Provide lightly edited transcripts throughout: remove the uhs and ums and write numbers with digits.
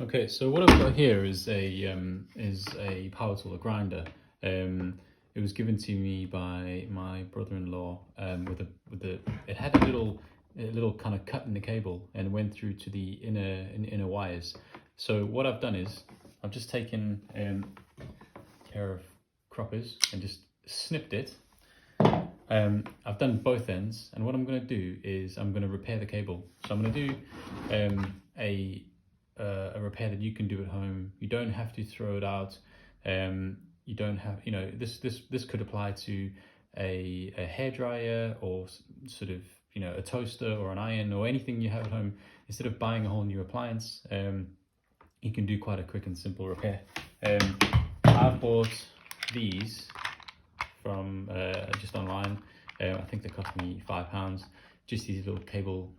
Okay, so what I've got here is a power tool, a grinder. It was given to me by my brother-in-law. It had a little kind of cut in the cable and went through to the inner wires. So what I've done is I've just taken a pair of croppers and just snipped it. I've done both ends, and what I'm going to do is I'm going to repair the cable. So I'm going to do a repair that you can do at home. You don't have to throw it out. You don't have, this could apply to a hairdryer or sort of, a toaster or an iron or anything you have at home. Instead of buying a whole new appliance, you can do quite a quick and simple repair. I've bought these from just online. I think they cost me £5. Just these little cable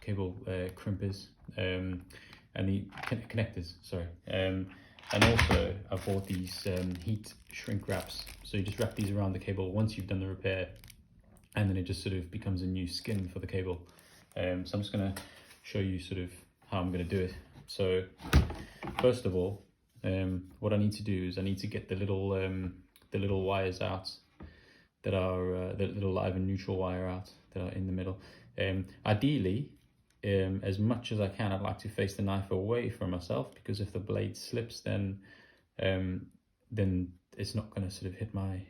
crimpers and the connectors. Sorry. And also I bought these heat shrink wraps. So you just wrap these around the cable once you've done the repair, and then it just sort of becomes a new skin for the cable. So I'm just going to show you sort of how I'm going to do it. So first of all, what I need to do is I need to get the little wires out that are the little live and neutral wire out that are in the middle. Ideally, as much as I can, I'd like to face the knife away from myself, because if the blade slips, then it's not going to sort of hit my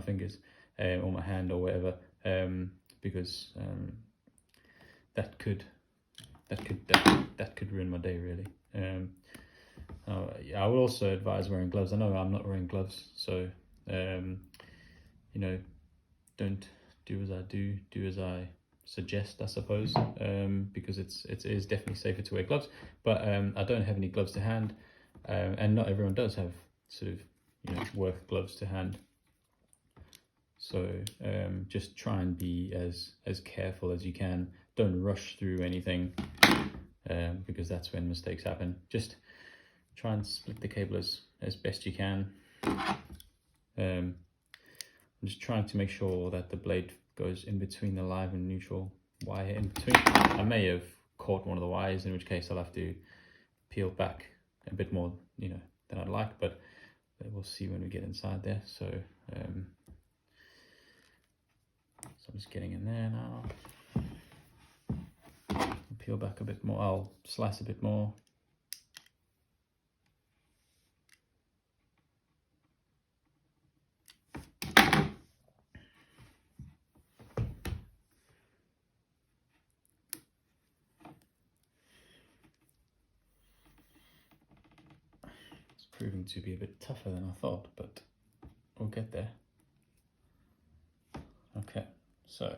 fingers or my hand or whatever, because that could ruin my day really. I would also advise wearing gloves. I know I'm not wearing gloves, so don't do as I do as I suggest, I suppose, because it is definitely safer to wear gloves. But I don't have any gloves to hand, and not everyone does have sort of work gloves to hand. So just try and be as careful as you can. Don't rush through anything, because that's when mistakes happen. Just try and split the cable as best you can. I'm just trying to make sure that the blade goes in between the live and neutral wire in between. I may have caught one of the wires, in which case I'll have to peel back a bit more, than I'd like, but we'll see when we get inside there. So I'm just getting in there now. Peel back a bit more. I'll slice a bit more. Proving to be a bit tougher than I thought, but we'll get there. Okay, so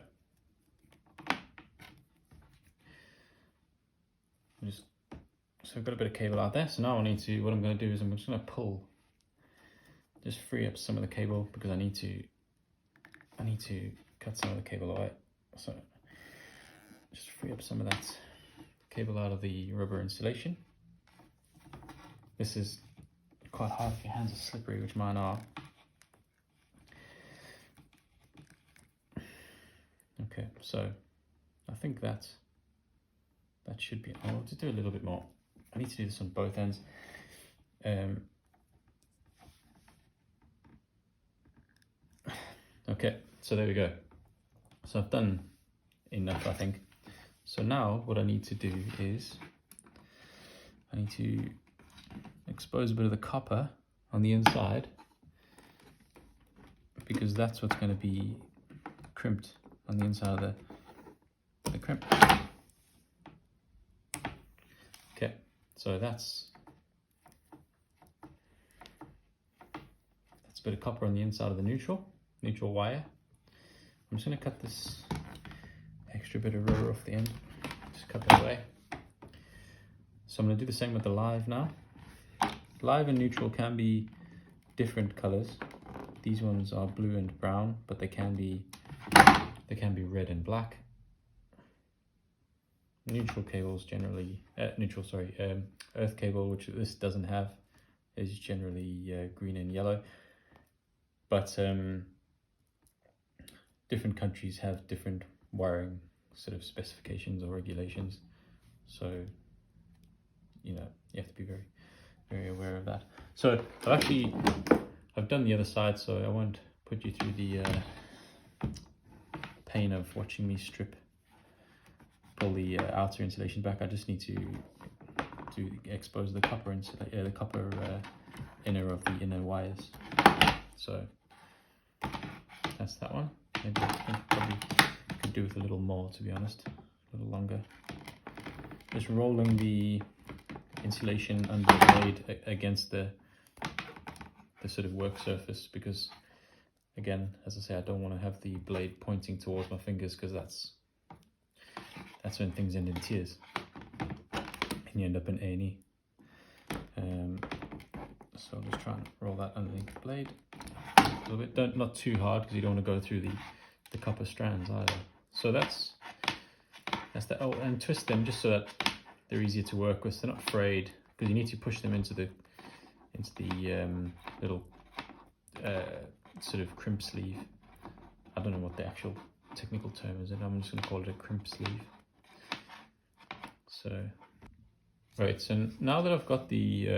I've got a bit of cable out there. So now what I'm going to do is I'm just going to just free up some of the cable, because I need to cut some of the cable away. So just free up some of that cable out of the rubber insulation. This is quite hard if your hands are slippery, which mine are. Okay, so I think that should be. I'll just do a little bit more. I need to do this on both ends. Okay, so there we go. So I've done enough, I think. So now what I need to do is I need to expose a bit of the copper on the inside, because that's what's going to be crimped on the inside of the crimp. Okay, so that's a bit of copper on the inside of the neutral wire. I'm just going to cut this extra bit of rubber off the end. Just cut that away. So I'm going to do the same with the live now. Live and neutral can be different colors. These ones are blue and brown, but they can be red and black. Neutral cables generally, earth cable, which this doesn't have, is generally green and yellow. But different countries have different wiring sort of specifications or regulations. So, you have to be very, very aware of that. So I've done the other side, so I won't put you through the pain of watching me pull the outer insulation back. I just need to expose the copper inner of the inner wires. So that's that one. Maybe I think probably could do with a little more, to be honest, a little longer. Just rolling the insulation under the blade against the sort of work surface, because again, as I say, I don't want to have the blade pointing towards my fingers, because that's when things end in tears and you end up in A&E. So I'll just try and roll that underneath the blade a little bit. Not too hard, because you don't want to go through the copper strands either. So that's that. Oh, and twist them just so that they're easier to work with. They're not frayed, because you need to push them into the little sort of crimp sleeve. I don't know what the actual technical term is, and I'm just going to call it a crimp sleeve. So, right. So now that I've got the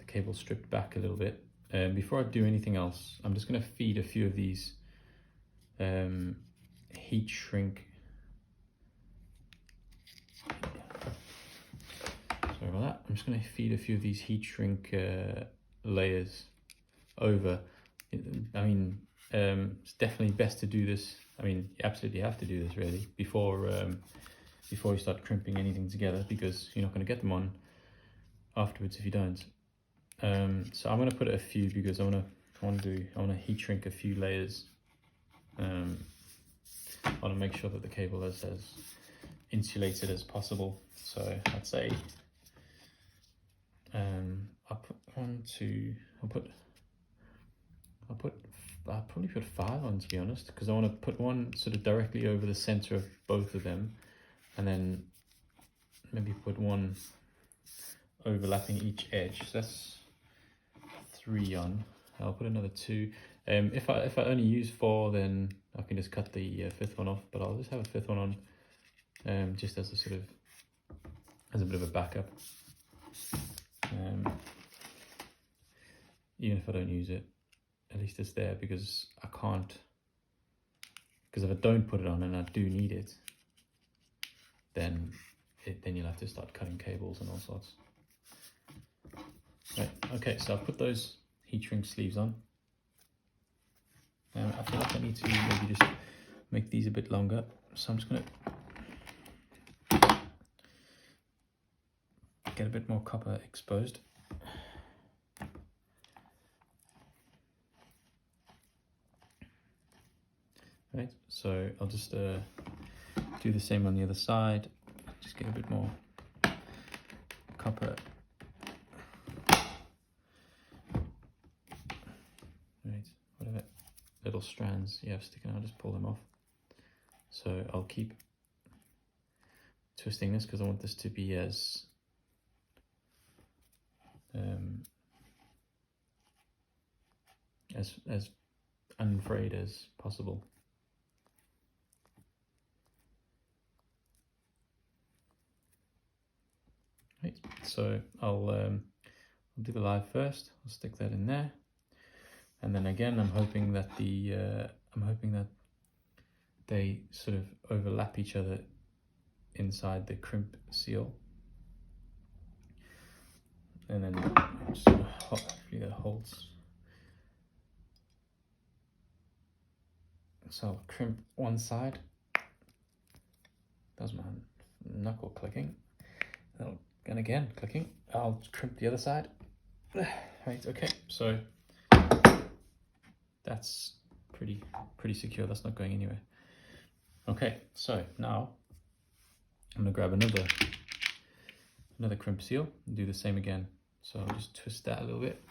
cable stripped back a little bit, before I do anything else, I'm just going to feed a few of these heat shrink. Sorry about that. I'm just going to feed a few of these heat shrink layers over. I mean, it's definitely best to do this. I mean, you absolutely have to do this really before you start crimping anything together, because you're not going to get them on afterwards if you don't. So I'm going to put a few, because I want to heat shrink a few layers. I want to make sure that the cable is as insulated as possible. So I'd say I'll probably put 5 on, to be honest, because I want to put one sort of directly over the center of both of them, and then maybe put one overlapping each edge. So that's 3 on. I'll put another 2. If I only use 4, then I can just cut the 5th one off, but I'll just have a 5th one on, just as a bit of a backup. Even if I don't use it, at least it's there, because if I don't put it on and I do need it, then you'll have to start cutting cables and all sorts. Right, okay, so I've put those heat shrink sleeves on. I feel like I need to maybe just make these a bit longer, so I'm just going to get a bit more copper exposed. Right, so I'll just do the same on the other side. Just get a bit more copper. Right, whatever little strands you have sticking out, just pull them off. So I'll keep twisting this, because I want this to be as unfrayed as possible. Right, so I'll do the live first. I'll stick that in there, and then again, I'm hoping that they sort of overlap each other inside the crimp seal, and then sort of hopefully that holds. So I'll crimp one side. That's my knuckle clicking. And again, clicking. I'll crimp the other side. Right, okay, so that's pretty secure. That's not going anywhere. Okay, so now I'm gonna grab another crimp seal and do the same again. So I'll just twist that a little bit.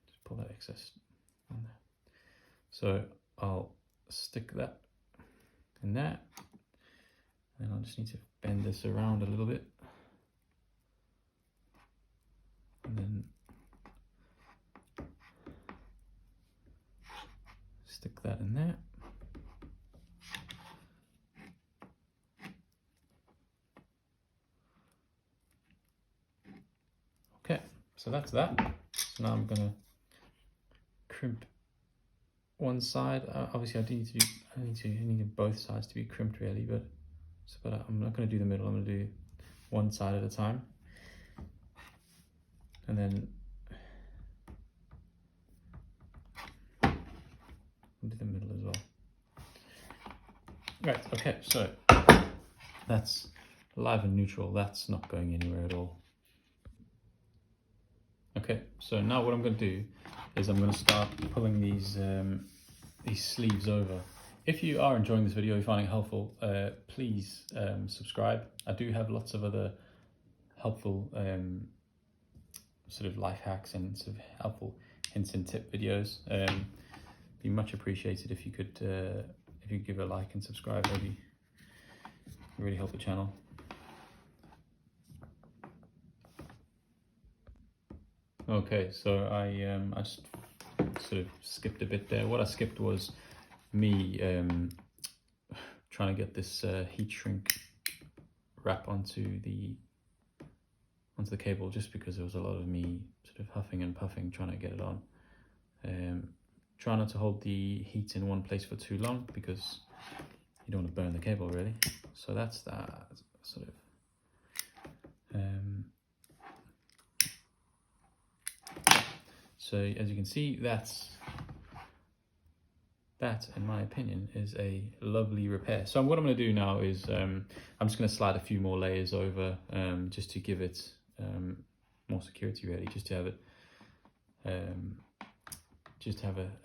Just pull that excess on there. So I'll stick that in there, and I'll just need to bend this around a little bit, and then stick that in there. So that's that. So now I'm gonna crimp one side. Obviously, I need both sides to be crimped really, but I'm not gonna do the middle. I'm gonna do one side at a time, and then I'll do the middle as well. Right. Okay. So that's live and neutral. That's not going anywhere at all. Okay, so now what I'm going to do is I'm going to start pulling these sleeves over. If you are enjoying this video, you're finding it helpful, please subscribe. I do have lots of other helpful sort of life hacks and sort of helpful hints and tip videos. Be much appreciated if you could give a like and subscribe. Maybe really help the channel. Okay, so I just sort of skipped a bit there. What I skipped was me trying to get this heat shrink wrap onto the cable, just because there was a lot of me sort of huffing and puffing trying to get it on. Try not to hold the heat in one place for too long, because you don't want to burn the cable really. So that's that sort of. So as you can see, that in my opinion is a lovely repair. So what I'm going to do now is I'm just going to slide a few more layers over, just to give it more security really, just to have it a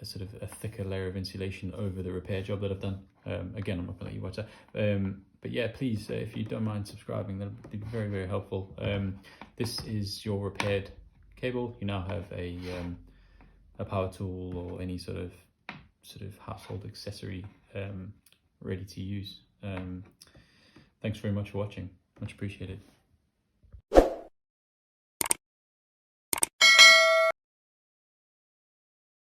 sort of a thicker layer of insulation over the repair job that I've done. Again, I'm not going to let you watch that, but yeah, please, if you don't mind subscribing, that would be very, very helpful. This is your repaired cable. You now have a power tool or any sort of household accessory ready to use. Thanks very much for watching. Much appreciated.